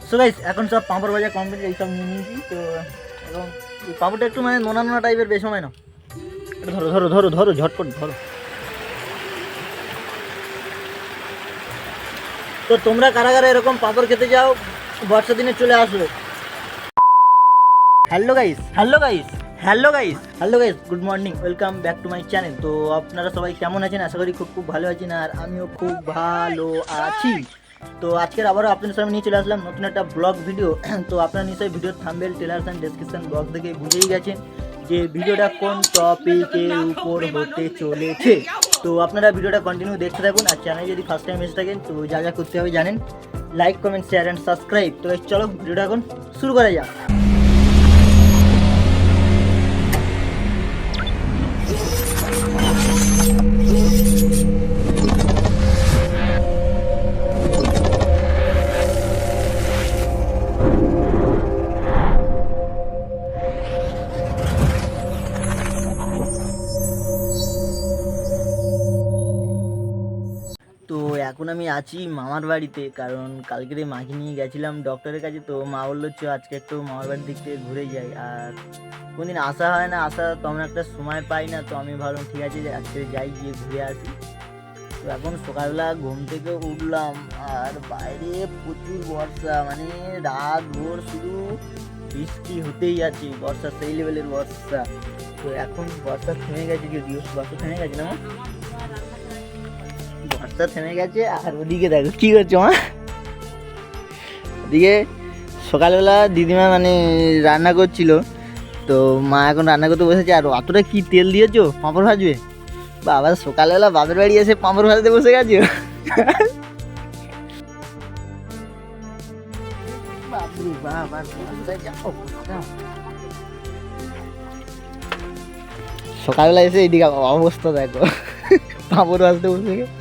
So guys এখন সব পাঁপড় ভাজা কমপ্লিট, এইসব নিয়ে নিয়েছি। তো এবং এই পাঁপড়টা একটু মানে নোনা নোনা টাইপের, বেশ সময় না, এটা ধরো ধরো ধরো ধরো ঝটপট ধরো। তো তোমরা কারা কারা এরকম পাঁপড় খেতে যাও বর্ষা দিনে চলে আসো। Hello guys, hello guys, hello guys, hello guys, good morning, welcome back to my channel. তো আপনারা সবাই কেমন আছেন? আশা করি খুব খুব ভালো আছেন, আর আমিও খুব ভালো আছি। তো আজকের আবারও আপনাদের সামনে নিয়ে চলে আসলাম নতুন একটা ব্লগ ভিডিও। তো আপনারা নিশ্চয়ই ভিডিওর thumbnail, trailer and description box দেখে বুঝেই গেছেন যে ভিডিওটা কোন টপিকের উপর হতে চলেছে। তো আপনারা ভিডিওটা কন্টিনিউ দেখতে থাকুন, আর চ্যানেলে যদি ফার্স্ট টাইম এসে থাকেন তো যা যা করতে হবে জানেন, like, comment, share and subscribe. তো চলো ভিডিওটা এখন শুরু করা যাক। তো এখন আমি আছি মামার বাড়িতে, কারণ কালকে মাকে নিয়ে গেছিলাম ডক্টরের কাছে। তো মা বললো চ আজকে একটু মামার বাড়ির দিক থেকে ঘুরে যাই, আর কোনদিন আসা হয় না, আসা তেমন একটা সময় পাই না। তো আমি ভাবলাম ঠিক আছে আজকে যাই, গিয়ে ঘুরে আসি। তো এখন সকালবেলা ঘুম থেকে উঠলাম, আর বাইরে প্রচুর বর্ষা, মানে রাত ভোর শুধু বৃষ্টি হতেই আছে, বর্ষা সেই লেভেলের বর্ষা। তো এখন বর্ষা থেমে গেছে, যদিও বর্ষা থেমে গেছে না, বর্ষা থেমে গেছে। আর ওদিকে দেখো কি করছো মা, ওদিকে সকালবেলা দিদিমা মানে রান্না করছিল। তো মা এখন রান্না করতে বসেছে, আর অতটা কি তেল দিয়েছো পাঁপড় ভাজবে? বাবা সকালবেলা বাপের বাড়ি এসে পাঁপড় ভাজতে বসে গেছো। সকালবেলা এসে এইদিকে অবস্থা দেখো, পাঁপড় ভাজতে বসে গেছে।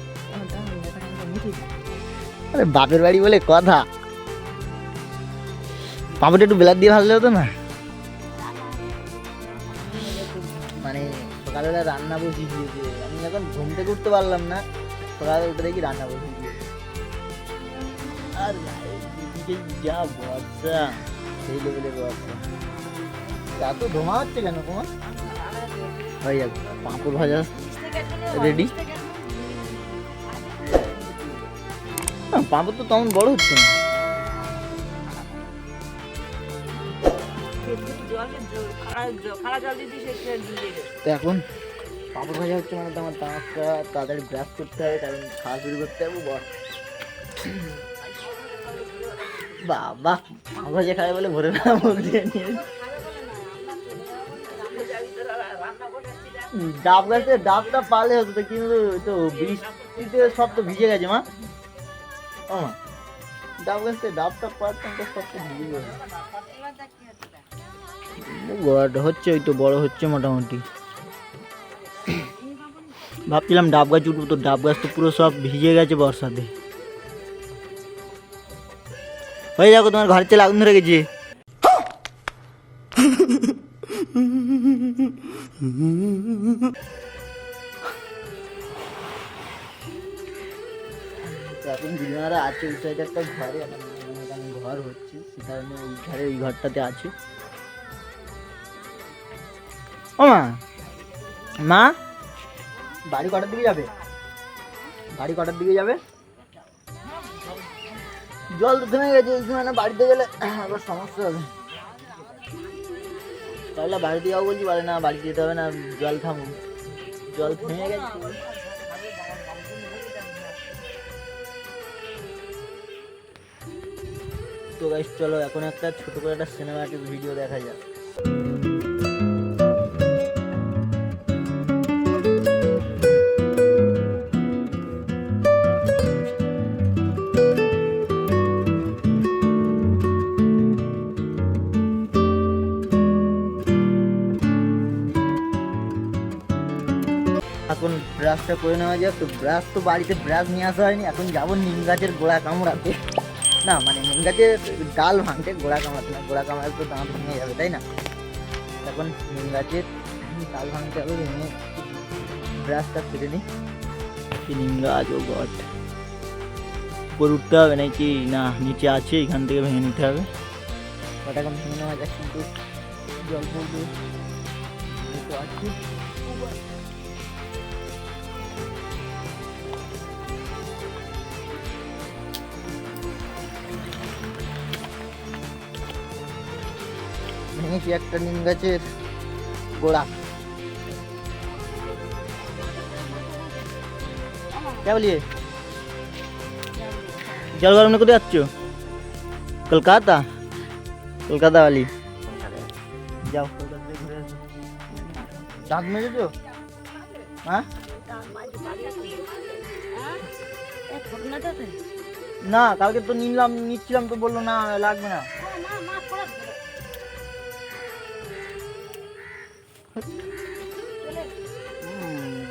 আরে বাপের বাড়ি বলে কথা, পাঁপড়টা একটু বেলার দিয়ে ভাজলে হতো না? মানে সকালবেলা রান্না বসিয়ে দিয়েছে, আমি এখন ঘুম থেকে উঠতে পারলাম না, সকালে উঠে দেখি রান্না বসিয়ে দিয়েছে। আর এদিকে যা বর্ষা, সেই লেভেলের বর্ষা। এত ধোঁয়া হচ্ছে কেন তোমার? হয়ে যাবে পাঁপড় ভাজা রেডি। পাঁপড় তো তেমন বড় হচ্ছে না। তো এখন পাঁপড় ভাজা হচ্ছে, মানে তো আমার দাঁতটা তাড়াতাড়ি ব্রাশ করতে হবে, কারণ খাওয়া শুরু করতে হবে। বাবা পাঁপড় ভাজা খাবে বলে ভোরে বেলা মুখ দিয়ে নিয়ে ডাব গাছে ডাবটা পালে হতো তো, কিন্তু তো বৃষ্টিতে সব তো ভিজে গেছে মা। ও মা, ডাব গাছে ডাবটা পারতাম তো সব তো ভিজে গেছে। হচ্ছে ওই তো বড় হচ্ছে মোটামুটি। ভাবছিলাম ডাব গাছ উঠবো, তো ডাব গাছ তো পুরো সব ভিজে গেছে বর্ষাতে। হয়ে যাবো, তোমার ঘরের চেয়ে আগুন ধরে গেছে। এখন দিদিমারা আছে ওই সাইডে একটা ঘরে, এখানে ঘর হচ্ছে, সে কারণে ওই ঘরে ওই ঘরটাতে আছে। ও মা, মা বাড়ি কটার দিকে যাবে? বাড়ি কটার দিকে যাবে? জল তো থেমে গেছে, এই সময় না বাড়িতে গেলে আবার সমস্যা হবে। তাহলে বাড়িতে যাবো বলছি, বলে না বাড়িতে যেতে হবে না, জল থামো, জল থেমে গেছে। তো গাইস চলো এখন একটা ছোট করে একটা সিনেমাটিক ভিডিও দেখা যাক। এখন ব্রাশটা করে নেওয়া যাক। তো ব্রাশ তো বাড়িতে ব্রাশ নিয়ে আসা হয়নি, এখন যাবো নিম গাছের গোড়া কামড়াতে। না মানে নিম গাছের ডাল ভাঙতে, গোড়া কামড়াতে না, গোড়া কামড়াতে তো দাঁত ভেঙে যাবে তাই না। এখন নিম গাছের ডাল ভাঙতে হবে, ভেঙে ব্রাশটা কেটে নিই। নিম গাছ ও গড, উপর উঠতে হবে নাকি না নিচে আছে, এখান থেকে ভেঙে নিতে হবে। ওটা এখন ভেঙে নেওয়া যাক, কিন্তু জল পড়বে আছে। ভেঙেছি একটা নিম গাছের গোড়া। क्या बोलिए? जल गरम को যাচ্ছ? কলকাতা? কলকাতা वाली যাও, কলকাতা থেকে ঘুরে আসো। দাঁত মেজেছো? হ্যাঁ না, কালকে তো নিচ্ছিলাম তো বললো না লাগবে না।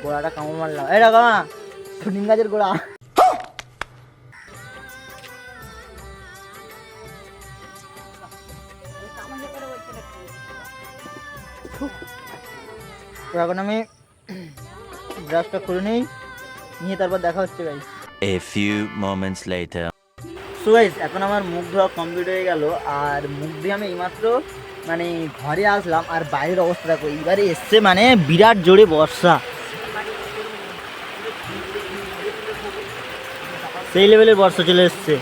গোড়াটা কামড় মারলাম। এই রাখা নিম গাছের গোড়া। তো এখন আমি ব্রাশটা করে নিই, নিয়ে তারপর দেখা হচ্ছে guys. A few moments later. So guys এখন আমার মুখ ধোয়া কমপ্লিট হয়ে গেল, আর মুখ দিয়ে আমি এইমাত্র মানে ঘরে আসলাম, আর বাইরের অবস্থা দেখো। এইবারে এসছে মানে বিরাট জোরে বর্ষা, সেই লেভেলের বর্ষা চলে এসছে।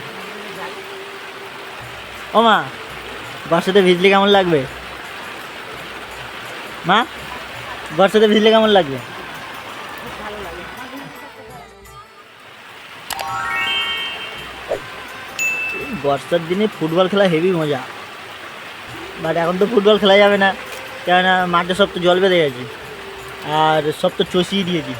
ও মা, বর্ষাতে ভিজলে কেমন লাগবে? মা, বর্ষাতে ভিজলে কেমন লাগবে? বর্ষার দিনে ফুটবল খেলা হেভি মজা, বাট এখন তো ফুটবল খেলা যাবে না, কেননা মাঠে সব তো জল বেঁধে গেছে আর সব তো চষিয়ে দিয়েছি।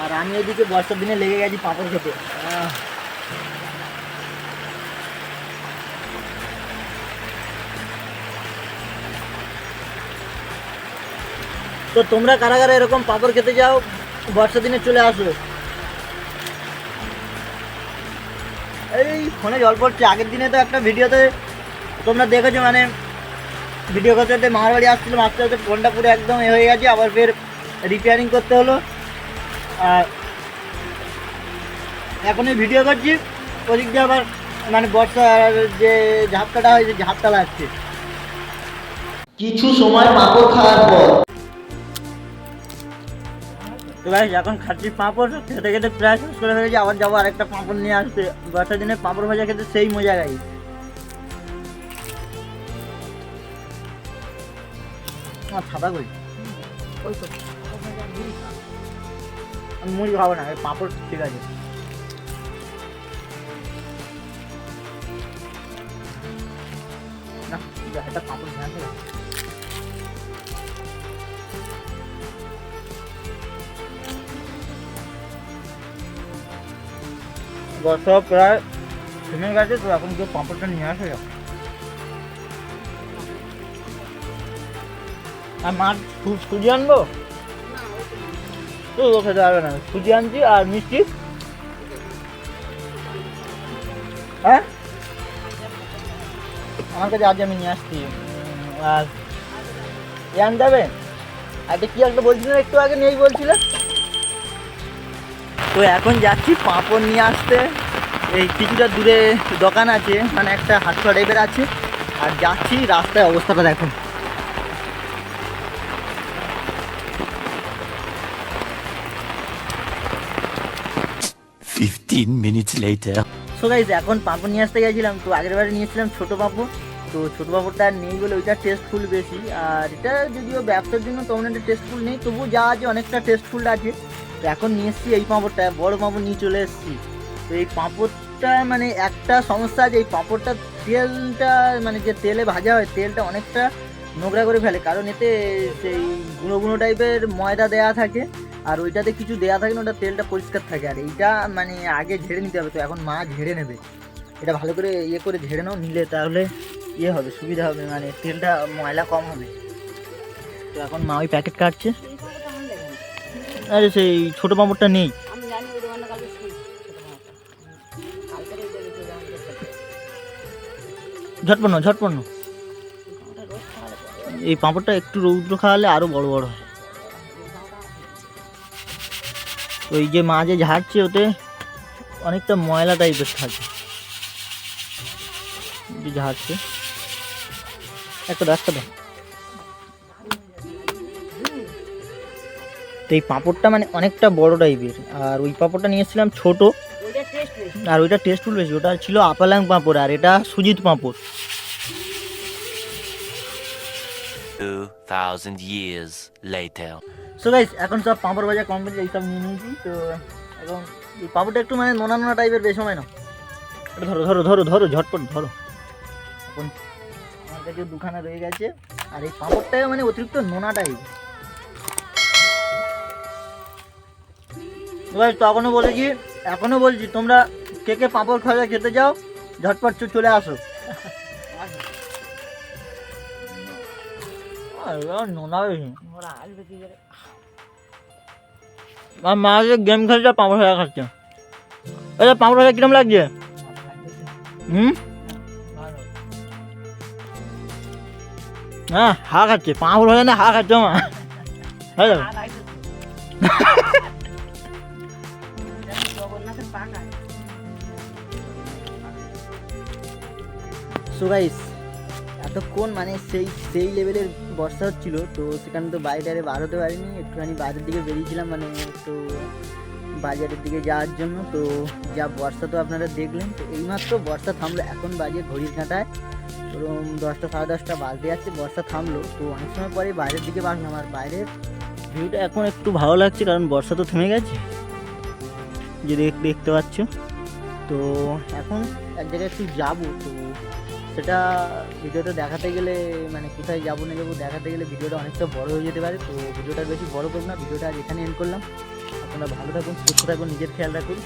আর আমি ওইদিকে বর্ষার দিনে লেগে গেছি পাঁপড় খেতে। তো তোমরা কারা কারা এরকম পাঁপড় খেতে যাও বর্ষার দিনে চলে আসো। এই ফোনে জল পড়ছে। আগের দিনে তো একটা ভিডিওতে তোমরা দেখেছো, মানে ভিডিও করতে করতে মামার বাড়ি আসছিলাম, আস্তে আস্তে ফোনটা পুরো একদম এ হয়ে গেছে, আবার ফের রিপেয়ারিং করতে হলো। আর এখন এই ভিডিও করছি, ওদিক দিয়ে আবার মানে বর্ষার যে ঝাপটাটা হয়েছে, ঝাপটা লাগছে। কিছু সময় পাঁপড় খাওয়ার পর তো ভাই এখন খাচ্ছি পাঁপড়, খেতে খেতে প্রায় শেষ করে ফেলেছি। আবার যাবো আরেকটা পাঁপড় নিয়ে আসতে। বর্ষার দিনে পাঁপড় ভাজা খেতে সেই মজা গাই। ছাতা করি আমি মুড়ি খাবো না, পাঁপড় ঠিক আছে। না একটা পাঁপড় নিয়ে আসে। বর্ষা প্রায় থেমে গেছে, তো এখন কেউ পাঁপড়টা নিয়ে আসে। আর মাছ সুজি আনবো? তো ও খেতে পারবে না। সুজি আনছি আর মিষ্টি। হ্যাঁ আমার কাছে আজ আমি নিয়ে আসছি। আর এ আনতে হবে। একটা কি একটা বলছিলেন একটু আগে, নেই বলছিলে। তো এখন যাচ্ছি পাঁপড় নিয়ে আসতে। এই কিছুটা দূরে দোকান আছে, মানে একটা হাটখোলা টাইপের আছে, আর যাচ্ছি। রাস্তায় অবস্থাটা দেখুন। 15 minutes later. সো গাইস এখন পাঁপড় নিয়ে আসতে গেছিলাম, তো আগের বারে নিয়েছিলাম ছোটো পাঁপড়, তো ছোটো পাঁপড়টা আর নেই বলে ওইটা টেস্টফুল বেশি। আর এটা যদিও ব্যবসার জন্য তেমন একটা টেস্টফুল নেই, তবুও যা আছে অনেকটা টেস্টফুল আছে। তো এখন নিয়ে এসেছি এই পাঁপড়টা, বড় পাঁপড় নিয়ে চলে এসেছি। তো এই পাঁপড়টা মানে একটা সমস্যা আছে, এই পাঁপড়টা তেলটা মানে যে তেলে ভাজা হয়, তেলটা অনেকটা নোংরা করে ফেলে, কারণ এতে সেই গুঁড়ো গুঁড়ো টাইপের ময়দা দেওয়া থাকে, আর ওইটাতে কিছু দেওয়া থাকে না, ওটা তেলটা পরিষ্কার থাকে। আর এইটা মানে আগে ঝেড়ে নিতে হবে, তো এখন মা ঝেড়ে নেবে। এটা ভালো করে ইয়ে করে ঝেড়ে নাও, নিলে তাহলে ইয়ে হবে, সুবিধা হবে, মানে তেলটা ময়লা কম হবে। তো এখন মা ওই প্যাকেট কাটছে। আরে সেই ছোটো পাঁপড়টা নেই। ঝটপট ঝটপট এই পাঁপড়টা একটু রৌদ্র খাওয়ালে আরও বড় বড় হয়। ওই যে মাঝে ঝাড়ছে ওতে অনেকটা ময়লা টাইপের থাকে, যে ঝাড়ছে। একটা দাও। তো এই পাঁপড়টা মানে অনেকটা বড় টাইপের, আর ওই পাঁপড়টা নিয়ে এসেছিলাম ছোট, আর ওইটা টেস্টফুল বেশি। ওটা ছিল আপালাং পাঁপড় আর এটা সুজিত পাঁপড়। 2000 years later. সো গাইস, এখন সব পাঁপড় ভাজা কমপ্লিট, এইসব নিয়ে নিয়েছি। তো এখন এই পাঁপড়টা একটু মানে নোনা নোনা টাইপের, বেশ সময় না। এটা ধরো ঝটপট ধরো। এখন আমার কাছে দুখানা রয়ে গেছে, আর এই পাঁপড়টাও মানে অতিরিক্ত নোনা টাইপ। তো এখনো বলছি তোমরা কে কে পাঁপড় খাওয়া খেতে যাও, ঝটপট চলে আসো। নোনা আর মা যে গেম খেলছে পাঁপড় ভাজা খাচ্ছে। এটা পাঁপড় ভাজা কিরম লাগছে? হ্যাঁ, হা খাচ্ছে পাঁপড় ভাজা না, হা খাচ্ছে মা। হ্যালো সো গাইস, এতক্ষণ মানে সেই লেভেলের বর্ষা হচ্ছিল, তো সেখানে তো বাইরে বার হতে পারিনি। একটুখানি বাইরের দিকে বেরিয়েছিলাম, মানে একটু বাজারের দিকে যাওয়ার জন্য। তো যা বর্ষা তো আপনারা দেখলেন। তো এইমাত্র বর্ষা থামলো, এখন বাজে ঘড়ির কাঁটায় ধরুন 10টা সাড়ে 10টা বাজতে যাচ্ছে, বর্ষা থামলো। তো অনেক সময় পরে বাইরের দিকে বাড়লাম, আর বাইরের ভিউটা এখন একটু ভালো লাগছে, কারণ বর্ষা তো থেমে গেছে, যে দেখতে পাচ্ছ। তো এখন এক জায়গায় একটু যাবো, তো সেটা ভিডিওটা দেখাতে গেলে মানে কোথায় যাবো না যাবো দেখাতে গেলে ভিডিওটা অনেকটা বড় হয়ে যেতে পারে। তো ভিডিওটা বেশি বড় করব না, ভিডিওটা আজ এখানে এন্ড করলাম। আপনারা ভালো থাকুন, সুস্থ থাকুন, নিজের খেয়াল রাখুন।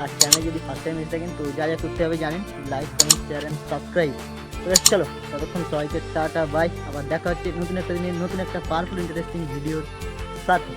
আর চ্যানেলে যদি ফার্স্ট টাইম এসে থাকেন তো যা করতে হবে জানেন, like, comment, share and subscribe. তো চলো, ততক্ষণ সবাইকে টাটা বাই। আবার দেখা হচ্ছে নতুন একটা দিনের নতুন একটা পাওয়ারফুল ইন্টারেস্টিং ভিডিওর সাথে।